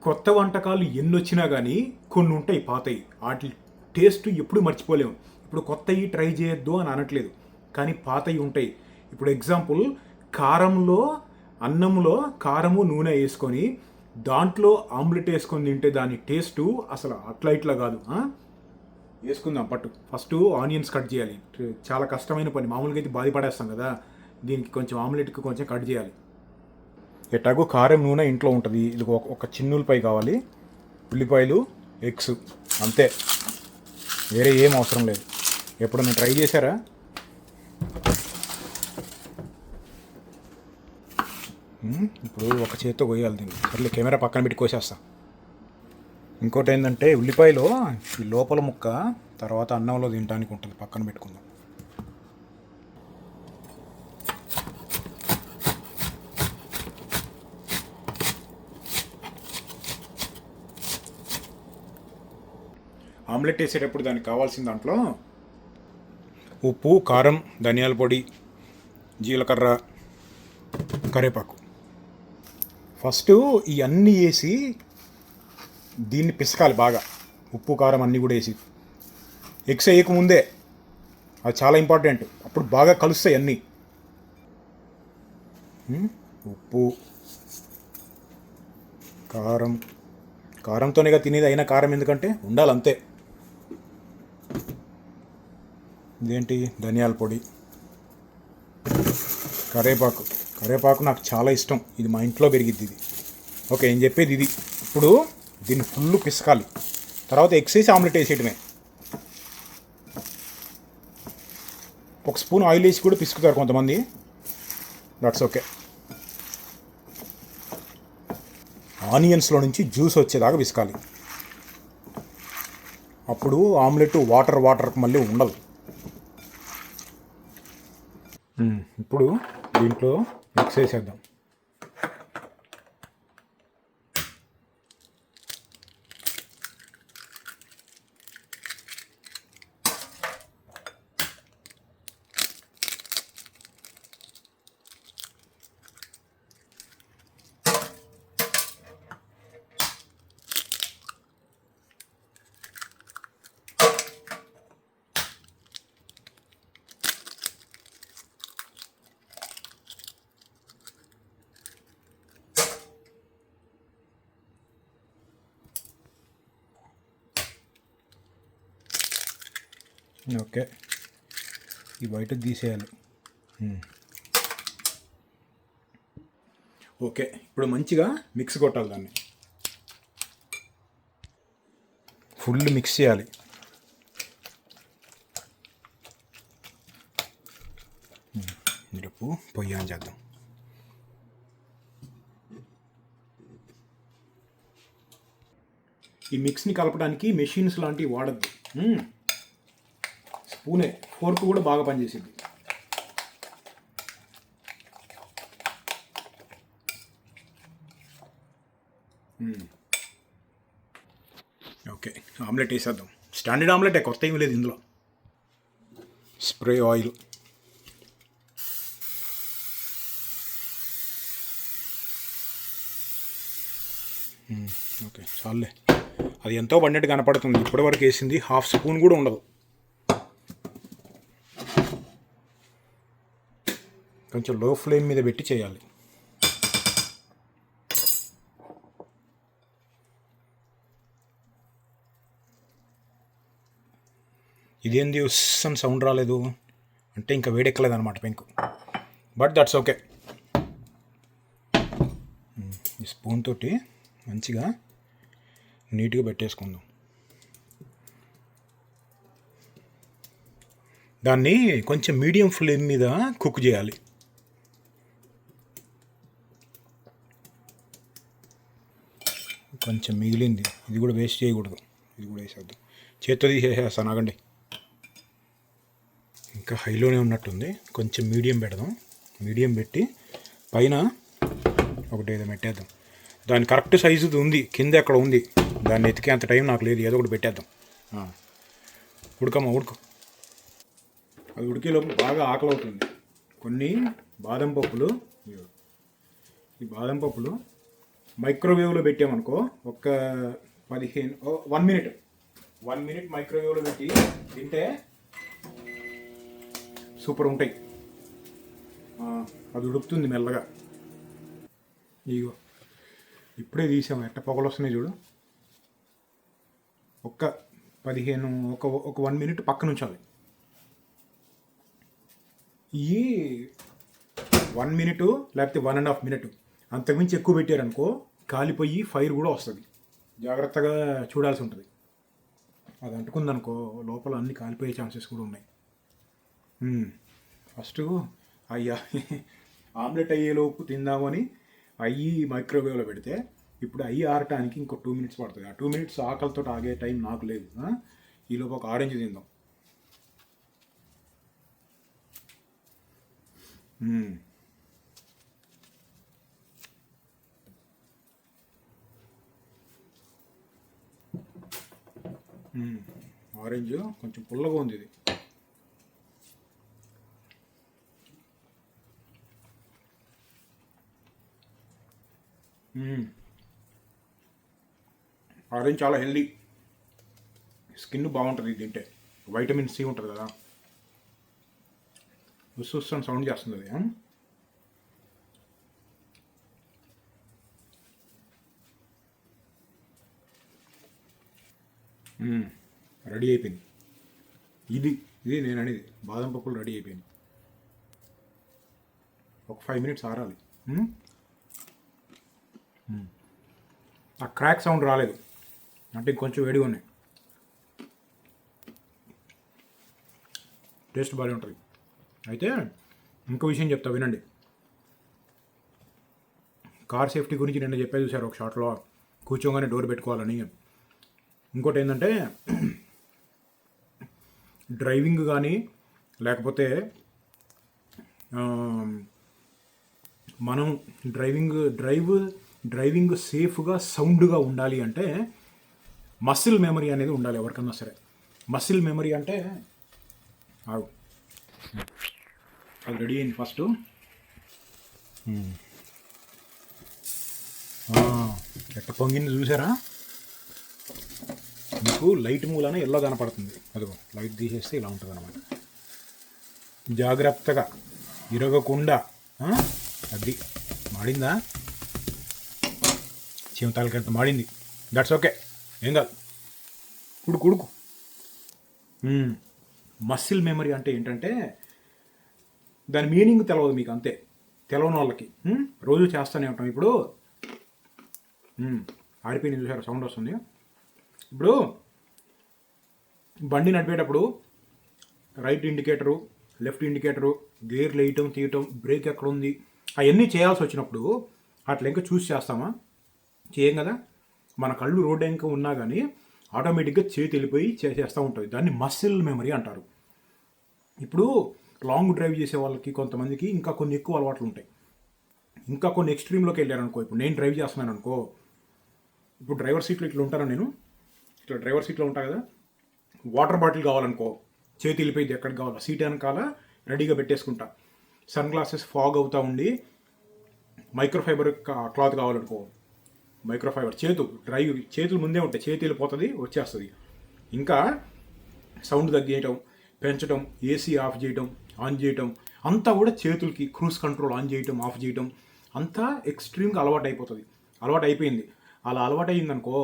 కొత్త వంటకాలు ఎన్నొచ్చినా కానీ కొన్ని ఉంటాయి పాతయి. వాటి టేస్ట్ ఎప్పుడు మర్చిపోలేము. ఇప్పుడు కొత్తవి ట్రై చేయొద్దు అని అనట్లేదు, కానీ పాతవి ఉంటాయి. ఇప్పుడు ఎగ్జాంపుల్, కారంలో అన్నంలో కారము నూనె వేసుకొని దాంట్లో ఆమ్లెట్ వేసుకొని తింటే దాని టేస్టు అసలు అట్లా ఇట్లా కాదు. వేసుకుందాం పట్టు. ఫస్ట్ ఆనియన్స్ కట్ చేయాలి. చాలా కష్టమైన పని. మామూలుగా అయితే బాధపడేస్తాం కదా, దీనికి కొంచెం ఆమ్లెట్కి కొంచెం కట్ చేయాలి. ఎట్లాగో కారం నూనె ఇంట్లో ఉంటుంది. ఇది ఒక చిన్న ఉల్లిపాయ కావాలి, ఉల్లిపాయలు, ఎగ్స్, అంతే. వేరే ఏం అవసరం లేదు. ఎప్పుడన్నా ట్రై చేశారా? ఇప్పుడు ఒక చేత్తో కొయ్యాలి దీన్ని. సర్లే, కెమెరా పక్కన పెట్టి కోసేస్తా. ఇంకోటి ఏంటంటే, ఉల్లిపాయలో ఈ లోపల ముక్క తర్వాత అన్నంలో తినడానికి ఉంటుంది, పక్కన పెట్టుకుందాం. ఆమ్లెట్ వేసేటప్పుడు దానికి కావాల్సిన దాంట్లో ఉప్పు, కారం, ధనియాల పొడి, జీలకర్ర, కరివేపాకు. ఫస్ట్ ఇవన్నీ వేసి దీన్ని పిసకాలి బాగా. ఉప్పు, కారం అన్నీ కూడా వేసి. ఎగ్స్ వేయకముందే, అది చాలా ఇంపార్టెంట్. అప్పుడు బాగా కలుస్తాయి అన్నీ. ఉప్పు, కారం, కారంతోనేగా తినేది. అయినా కారం ఎందుకంటే ఉండాలి, అంతే. ఇదేంటి, ధనియాల పొడి, కరివేపాకు. కరివేపాకు నాకు చాలా ఇష్టం, ఇది మా ఇంట్లో పెరిగిద్ది ఇది. ఓకే, నేను చెప్పేది ఇది. ఇప్పుడు దీన్ని ఫుల్ పిసకాలి. తర్వాత ఎగ్స్ వేసి ఆమ్లెట్ వేసేయటమే. ఒక స్పూన్ ఆయిల్ వేసి కూడా పిసుకుతారు కొంతమంది, దట్స్ ఓకే. ఆనియన్స్లో నుంచి జ్యూస్ వచ్చేదాకా పిసకాలి. అప్పుడు ఆమ్లెట్ వాటర్ మళ్ళీ ఉండదు. ఇప్పుడు దీంట్లో మిక్స్ చేసేద్దాం. ఓకే, ఈ బయట తీసేయాలి. ఓకే, ఇప్పుడు మంచిగా మిక్స్ కొట్టాలి దాన్ని. ఫుల్ మిక్స్ చేయాలి. మిరపు పొయ్యి ఆన్ చేద్దాం. ఈ మిక్స్ని కలపడానికి మెషిన్స్ లాంటివి వాడద్దు. స్పూనే, ఫోర్క్ కూడా బాగా పనిచేసింది. ఓకే, ఆమ్లెట్ వేసేద్దాం. స్టాండర్డ్ ఆమ్లెటే, కొత్త ఏమీ లేదు ఇందులో. Spray oil. ఓకే, చాలులే. అది ఎంతో పడినట్టు కనపడుతుంది. ఇప్పటివరకు వేసింది హాఫ్ స్పూన్ కూడా ఉండదు. కొంచెం లో ఫ్లేమ్ మీద పెట్టి చేయాలి. ఇదేంది ఉస్సన్ సౌండ్ రాలేదు అంటే ఇంకా వేడెక్కలేదు అనమాట పెంకు. But that's okay. ఈ స్పూన్ తోటి మంచిగా నీట్గా పెట్టేసుకుందాం. దాన్ని కొంచెం మీడియం ఫ్లేమ్ మీద కుక్ చేయాలి. కొంచెం మిగిలింది, ఇది కూడా వేస్ట్ చేయకూడదు. ఇది కూడా వేసేద్దాం. చేత్తో తీసేసేస్తాను, ఆగండి. ఇంకా హైలోనే ఉన్నట్టుంది. కొంచెం మీడియం పెడదాం. మీడియం పెట్టి పైన ఒకటి ఏదో పెట్టేద్దాం. దాని కరెక్ట్ సైజుది ఉంది, కింద ఎక్కడ ఉంది, దాన్ని ఎతికే అంత టైం నాకు లేదు. ఏదో ఒకటి పెట్టేద్దాం. ఉడకమ్మా, ఉడుకు. అది ఉడికేలోపు బాగా ఆకలి అవుతుంది. కొన్ని బాదం పప్పులు, ఈ బాదం పప్పులు మైక్రోవేవ్లో పెట్టామనుకో ఒక 1 మినిట్ 1 మినిట్ మైక్రోవేవ్లో పెట్టి తింటే సూపర్ ఉంటాయి. అది ఉడుకుతుంది మెల్లగా. ఇగో ఇప్పుడే తీసాము, ఎట్ట పొగలు వస్తున్నాయి చూడు. ఒక 1 మినిట్ పక్కన ఉంచాలి. ఈ 1 మినిట్ లేకపోతే 1.5 మినిట్ అంతకుమించి ఎక్కువ పెట్టారనుకో కాలిపోయి ఫైర్ కూడా వస్తుంది. జాగ్రత్తగా చూడాల్సి ఉంటుంది. అది అంటుకుందనుకో లోపల అన్ని కాలిపోయే ఛాన్సెస్ కూడా ఉన్నాయి. ఫస్ట్ అయ్యా ఆమ్లెట్ అయ్యేలోపు తిందామని అయ్యి మైక్రోవేవ్లో పెడితే ఇప్పుడు అయ్యి ఆరటానికి ఇంకో 2 మినిట్స్ పడుతుంది. ఆ 2 మినిట్స్ ఆకలితో ఆగే టైం నాకు లేదు. ఈలోపు ఒక ఆరెంజ్ తిందాం. ఆరెంజ్ కొంచెం పుల్లగా ఉంది ఇది. ఆరెంజ్ చాలా హెల్దీ, స్కిన్ బాగుంటుంది ఇది తింటే. వైటమిన్ సి ఉంటుంది కదా, ఉస్సుని సౌండ్ చేస్తుంది అది. రెడీ అయిపోయింది. ఇది నేను అనేది బాదం పప్పులు రెడీ అయిపోయింది. ఒక 5 మినిట్స్ ఆరాలి. ఆ క్రాక్ సౌండ్ రాలేదు అంటే ఇంకొంచెం వేడిగా ఉన్నాయి. టేస్ట్ బాగా ఉంటుంది. అయితే ఇంకో విషయం చెప్తా వినండి. కార్ సేఫ్టీ గురించి నిన్న చెప్పే చూసారు ఒక షాట్లో, కూర్చోగానే డోర్ పెట్టుకోవాలని. ఇంకోటి ఏంటంటే డ్రైవింగ్ కానీ లేకపోతే మనం డ్రైవింగ్ సేఫ్గా సౌండ్గా ఉండాలి అంటే మసిల్ మెమరీ అనేది ఉండాలి ఎవరికన్నా సరే. మసిల్ మెమరీ అంటే అది రెడీ అయింది. ఫస్ట్ ఎట్ట పొంగింది చూసారా? మీకు లైట్ మూలాన ఎల్లో కనపడుతుంది. అదిగో లైట్ తీసేస్తే ఇలా ఉంటుంది అన్నమాట. జాగ్రత్తగా ఇరగకుండా. అది మాడిందా? చిమతాలకంత మాడింది. దట్స్ ఓకే, ఏం కాదు. ఉడుకు. మసిల్ మెమరీ అంటే ఏంటంటే దాని మీనింగ్ తెలవదు మీకు, అంతే. తెలవని వాళ్ళకి రోజు చేస్తూనే ఉంటాం. ఇప్పుడు ఆడిపోయింది చూసారా, సౌండ్ వస్తుంది. ఇప్పుడు బండి నడిపేటప్పుడు రైట్ ఇండికేటరు, లెఫ్ట్ ఇండికేటరు, గేర్లు వేయటం తీయటం, బ్రేక్ ఎక్కడ ఉంది, అవన్నీ చేయాల్సి వచ్చినప్పుడు అట్లా ఇంకా చూసి చేస్తామా? చేయం కదా. మన కళ్ళు రోడ్ ఇంకా ఉన్నా కానీ ఆటోమేటిక్గా చేతి వెళ్ళిపోయి చేస్తూ ఉంటుంది. దాన్ని మసిల్ మెమరీ అంటారు. ఇప్పుడు లాంగ్ డ్రైవ్ చేసే వాళ్ళకి కొంతమందికి ఇంకా కొన్ని ఎక్కువ అలవాట్లు ఉంటాయి. ఇంకా కొన్ని ఎక్స్ట్రీమ్లోకి వెళ్ళారనుకో. ఇప్పుడు నేను డ్రైవ్ చేస్తున్నాను అనుకో, ఇప్పుడు డ్రైవర్ సీట్లో ఇట్లా ఉంటాను నేను, ఇట్లా డ్రైవర్ సీట్లో ఉంటా కదా. వాటర్ బాటిల్ కావాలనుకో, చేతి వెళ్ళిపోయింది ఎక్కడికి కావాలో సీట్ వెనకాల రెడీగా పెట్టేసుకుంటా. సన్ గ్లాసెస్ ఫాగ్ అవుతూ ఉండి మైక్రోఫైబర్ క్లాత్ కావాలనుకో, మైక్రోఫైబర్ చేతులు ముందే ఉంటాయి, చేతి వెళ్ళిపోతుంది, వచ్చేస్తుంది. ఇంకా సౌండ్ తగ్గించడం, పెంచడం, ఏసీ ఆఫ్ చేయడం, ఆన్ చేయటం అంతా కూడా చేతులకి. క్రూజ్ కంట్రోల్ ఆన్ చేయటం, ఆఫ్ చేయటం అంతా ఎక్స్ట్రీమ్గా అలవాటు అయిపోయింది. అలా అలవాటు అయిందనుకో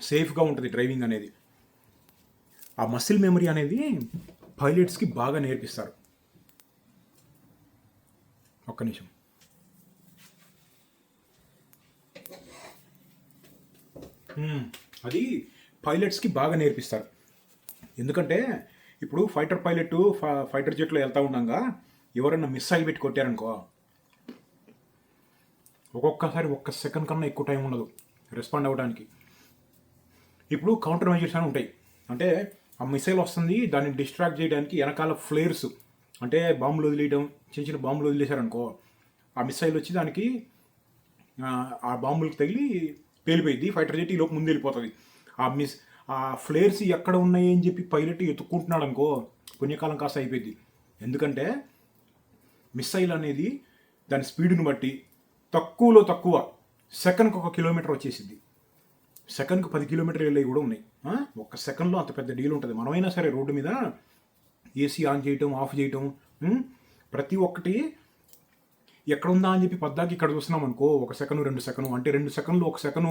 సేఫ్గా ఉంటుంది డ్రైవింగ్ అనేది. ఆ మసిల్ మెమరీ అనేది పైలట్స్కి బాగా నేర్పిస్తారు. ఒక్క నిమిషం. అది పైలట్స్కి బాగా నేర్పిస్తారు. ఎందుకంటే ఇప్పుడు ఫైటర్ జెట్లో వెళ్తూ ఉండగా ఎవరన్నా మిస్సైల్ పెట్టి కొట్టారనుకో, ఒక్కొక్కసారి 1 సెకండ్ కన్నా ఎక్కువ టైం ఉండదు రెస్పాండ్ అవ్వడానికి. ఇప్పుడు కౌంటర్ మెజర్స్ అని ఉంటాయి. అంటే ఆ మిసైల్ వస్తుంది, దాన్ని డిస్ట్రాక్ట్ చేయడానికి వెనకాల ఫ్లేర్స్, అంటే బాంబులు వదిలేయడం, చిన్న బాంబులు వదిలేశారనుకో, ఆ మిసైల్ వచ్చి దానికి ఆ బాంబులకు తగిలి పేలిపోయింది. ఫైటర్ జెట్ ఈ లోపు ముందు వెళ్ళిపోతుంది. ఆ ఫ్లేర్స్ ఎక్కడ ఉన్నాయి అని చెప్పి పైలట్ ఎత్తుక్కుంటున్నాడు అనుకో, పుణ్యకాలం కాస్త అయిపోయింది. ఎందుకంటే మిసైల్ అనేది దాని స్పీడ్ని బట్టి తక్కువ సెకండ్కి 1 కిలోమీటర్ వచ్చేసింది. సెకండ్కి 10 కిలోమీటర్లు వెళ్ళేవి కూడా ఉన్నాయి. ఒక్క సెకండ్లో అంత పెద్ద డీల్ ఉంటుంది. మనమైనా సరే రోడ్డు మీద ఏసీ ఆన్ చేయటం, ఆఫ్ చేయటం, ప్రతి ఒక్కటి ఎక్కడుందా అని చెప్పి పద్దాకి ఇక్కడ చూస్తున్నాం అనుకో, 1 సెకండ్ 2 సెకండ్ అంటే 2 సెకండ్లు 1 సెకండ్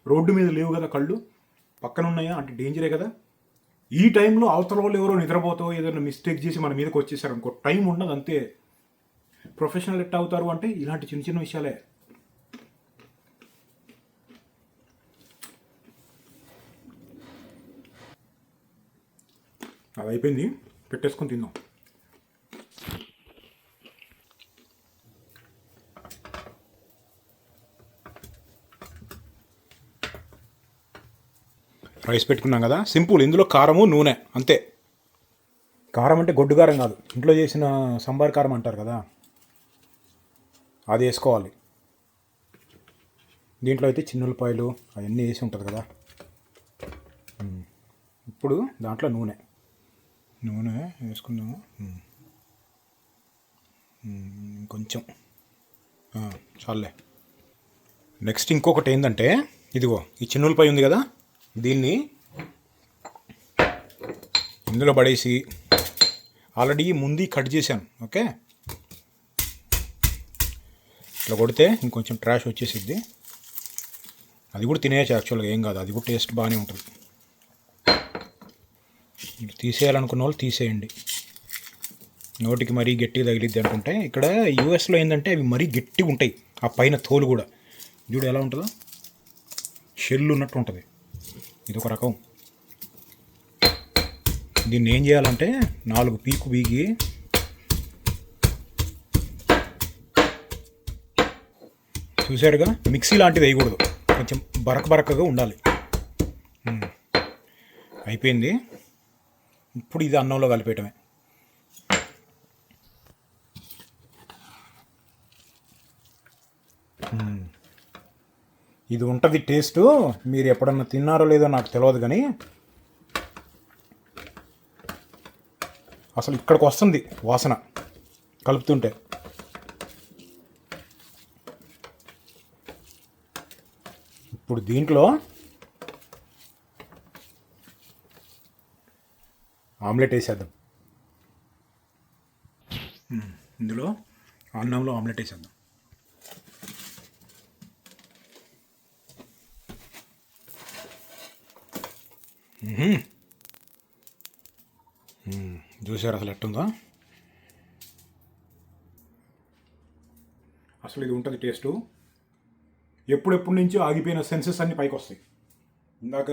రోడ్డు మీద లేవు కదా, కళ్ళు పక్కన ఉన్నాయా అంటే డేంజరే కదా. ఈ టైంలో అవతల వాళ్ళు ఎవరో నిద్రపోతో ఏదైనా మిస్టేక్ చేసి మన మీదకి వచ్చేసారు అనుకో, టైం ఉండదు అంతే. ప్రొఫెషనల్ ఎట్ అవుతారు అంటే ఇలాంటి చిన్న చిన్న విషయాలే. అది అయిపోయింది, పెట్టేసుకొని తిందాం. రైస్ పెట్టుకున్నాం కదా, సింపుల్. ఇందులో కారము నూనె అంతే. కారం అంటే గొడ్డు కారం కాదు, ఇంట్లో చేసిన సంబార్ కారం అంటారు కదా, అది వేసుకోవాలి. దీంట్లో అయితే చిన్నులపాయలు అవన్నీ వేసి ఉంటుంది కదా. ఇప్పుడు దాంట్లో నూనె వేసుకుందాము, కొంచెం చాలే. నెక్స్ట్ ఇంకొకటి ఏంటంటే, ఇదిగో ఈ చిన్నులపాయ ఉంది కదా, దీన్ని ఇందులో పడేసి ఆల్రెడీ ముందు కట్ చేశాను. ఓకే, ఇట్లా కొడితే ఇంకొంచెం ట్రాష్ వచ్చేసిద్ది. అది కూడా తినేయచ్చు యాక్చువల్గా, ఏం కాదు, అది కూడా టేస్ట్ బాగానే ఉంటుంది. తీసేయాలనుకున్న వాళ్ళు తీసేయండి, నోటికి మరీ గట్టిగా తగిలిద్ది అనుకుంటే. ఇక్కడ యూఎస్లో ఏంటంటే అవి మరీ గట్టిగా ఉంటాయి, ఆ పైన తోలు కూడా చూడు ఎలా ఉంటుందో, షెల్ ఉన్నట్టు ఉంటుంది. ఇది ఒక రకం. దీన్ని ఏం చేయాలంటే 4 పీకు బీగి చూసారుగా, మిక్సీ లాంటిది వేయకూడదు, కొంచెం బరకగా ఉండాలి. అయిపోయింది. ఇప్పుడు ఇది అన్నంలో కలిపేయటమే. ఇది ఉంటుంది టేస్ట్. మీరు ఎప్పుడన్నా తిన్నారో లేదో నాకు తెలియదు, కానీ అసలు ఇక్కడికి వస్తుంది వాసన కలుపుతుంటే. ఇప్పుడు దీంట్లో ఆమ్లెట్ వేసేద్దాం. ఇందులో అన్నంలో ఆమ్లెట్ వేసేద్దాం. చూసారు అసలు ఎట్టుందో. అసలు ఇది ఉంటుంది టేస్టు. ఎప్పుడెప్పటి నుంచో ఆగిపోయిన సెన్సెస్ అన్నీ పైకి వస్తాయి. ఇందాక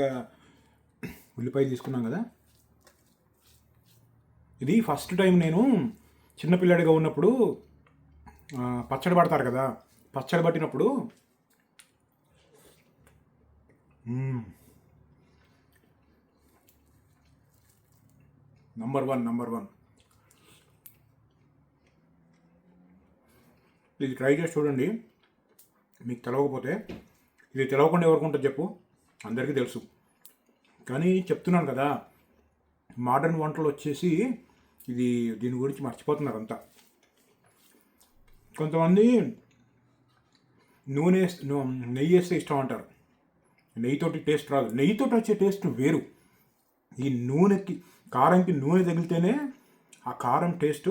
ఉల్లిపాయ తీసుకున్నాం కదా, ఇది ఫస్ట్ టైం నేను చిన్నపిల్లాడిగా ఉన్నప్పుడు పచ్చడి పడతారు కదా, పచ్చడి పట్టినప్పుడు నంబర్ వన్. ఇది ట్రై చేసి చూడండి. మీకు తెలవకపోతే, ఇది తెలవకుండా ఎవరికి ఉంటుంది చెప్పు, అందరికీ తెలుసు. కానీ చెప్తున్నాను కదా, మోడర్న్ వంటలు వచ్చేసి దీని గురించి మర్చిపోతున్నారు అంతా. కొంతమంది నెయ్యి వేస్తే ఇష్టం అంటారు. నెయ్యితోటి టేస్ట్ రాదు. నెయ్యితోటి వచ్చే టేస్ట్ వేరు. ఈ కారంకి నూనె తగిలితేనే ఆ కారం టేస్ట్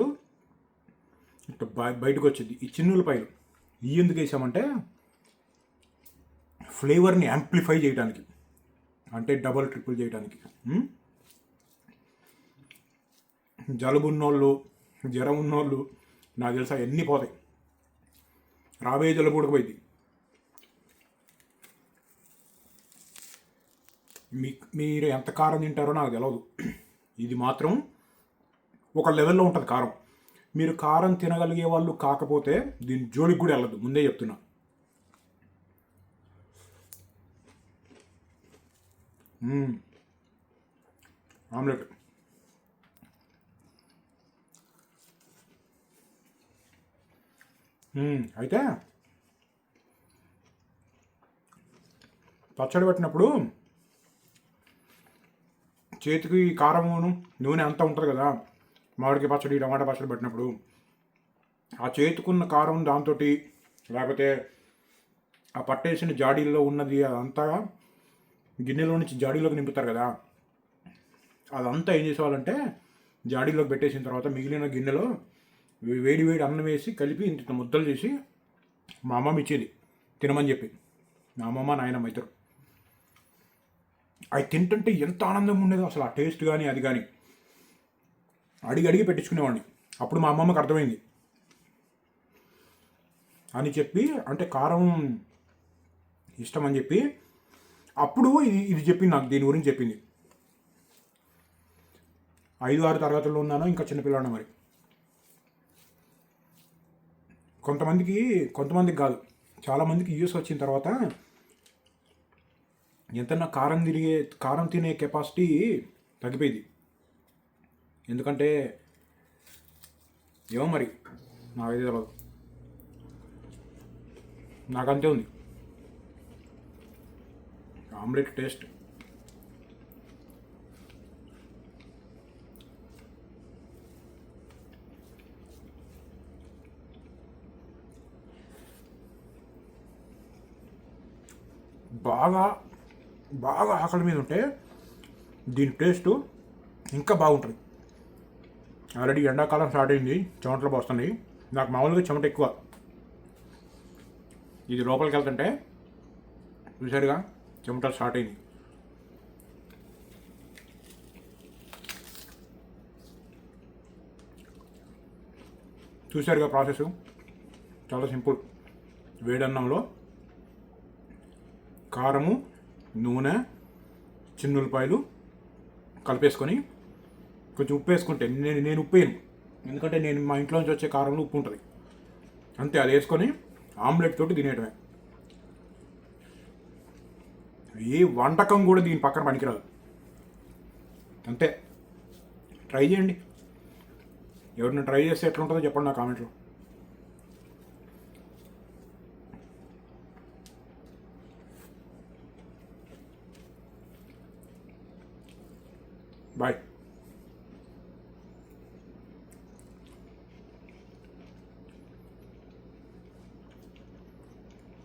బయటకు వచ్చింది. ఈ చిన్నులపాయలు ఎందుకు వేసామంటే ఫ్లేవర్ని యాంప్లిఫై చేయడానికి, అంటే డబల్ ట్రిపుల్ చేయడానికి. జలుబు ఉన్నోళ్ళు, జ్వరం ఉన్నోళ్ళు నాకు తెలుసా ఎన్ని పోతాయి. రాబోయే జలుబు ఉడకపోయింది. మీరు ఎంత కారం తింటారో నాకు తెలియదు. ఇది మాత్రం ఒక లెవెల్లో ఉంటుంది కారం. మీరు కారం తినగలిగే వాళ్ళు కాకపోతే దీని జోలికి కూడా వెళ్ళదు, ముందే చెప్తున్నా. ఆమ్లెట్ అయితే పచ్చడి పెట్టినప్పుడు చేతికి కారమును నూనె అంతా ఉంటుంది కదా, మామిడికాయ పచ్చడి టమాటా పచ్చడి పెట్టినప్పుడు ఆ చేతుకున్న కారం దాంతో, లేకపోతే ఆ పట్టేసిన జాడీల్లో ఉన్నది అదంతా గిన్నెలో నుంచి జాడీలోకి నింపుతారు కదా, అదంతా ఏం చేసేవాళ్ళంటే జాడీలోకి పెట్టేసిన తర్వాత మిగిలిన గిన్నెలో వేడి వేడి అన్నం వేసి కలిపి ఇంత ముద్దలు చేసి మా అమ్మమ్మ ఇచ్చేది తినమని చెప్పి. మా అమ్మమ్మ నాయనమ్మ ఇద్దరు అవి తింటుంటే ఎంత ఆనందంగా ఉండేదో అసలు. ఆ టేస్ట్ కానీ అది కానీ అడిగి అడిగి పెట్టించుకునేవాడిని. అప్పుడు మా అమ్మమ్మకి అర్థమైంది అని చెప్పి, అంటే కారం ఇష్టం అని చెప్పి అప్పుడు ఇది చెప్పింది నాకు, దీని గురించి చెప్పింది. 5-6 తరగతుల్లో ఉన్నాను, ఇంకా చిన్నపిల్లాడు మరి. కొంతమందికి కాదు, చాలామందికి యూస్ వచ్చిన తర్వాత ఎంతన్నా కారం తినే కెపాసిటీ తగ్గిపోయింది. ఎందుకంటే ఏమో మరి నాకైతే తెలియదు, నాకంతే ఉంది ఆమ్లెట్ టేస్ట్. బాగా బాగా ఆకలి మీద ఉంటే దీని టేస్ట్ ఇంకా బాగుంటుంది. ఆల్రెడీ ఎండాకాలం స్టార్ట్ అయింది, చెమటలు పోస్తున్నాయి. నాకు మామూలుగా చెమట ఎక్కువ. ఇది లోపలికి వెళ్తుంటే చూసారుగా చెమటలు స్టార్ట్ అయింది. చూసారుగా ప్రాసెస్ చాలా సింపుల్. వేడన్నంలో కారము, నూనె, చిన్నులపాయలు కలిపేసుకొని కొంచెం ఉప్పు వేసుకుంటే, నేను ఉప్పు వేయను, ఎందుకంటే నేను మా ఇంట్లో నుంచి వచ్చే కారంలో ఉప్పు ఉంటుంది అంతే. అది వేసుకొని ఆమ్లెట్ తోటి తినేయటమే. ఏ వంటకం కూడా దీని పక్కన పనికిరాదు. అంతే, ట్రై చేయండి. ఎవరిని ట్రై చేస్తే ఎట్లుంటుందో చెప్పండి నా కామెంట్లో. బాయ్.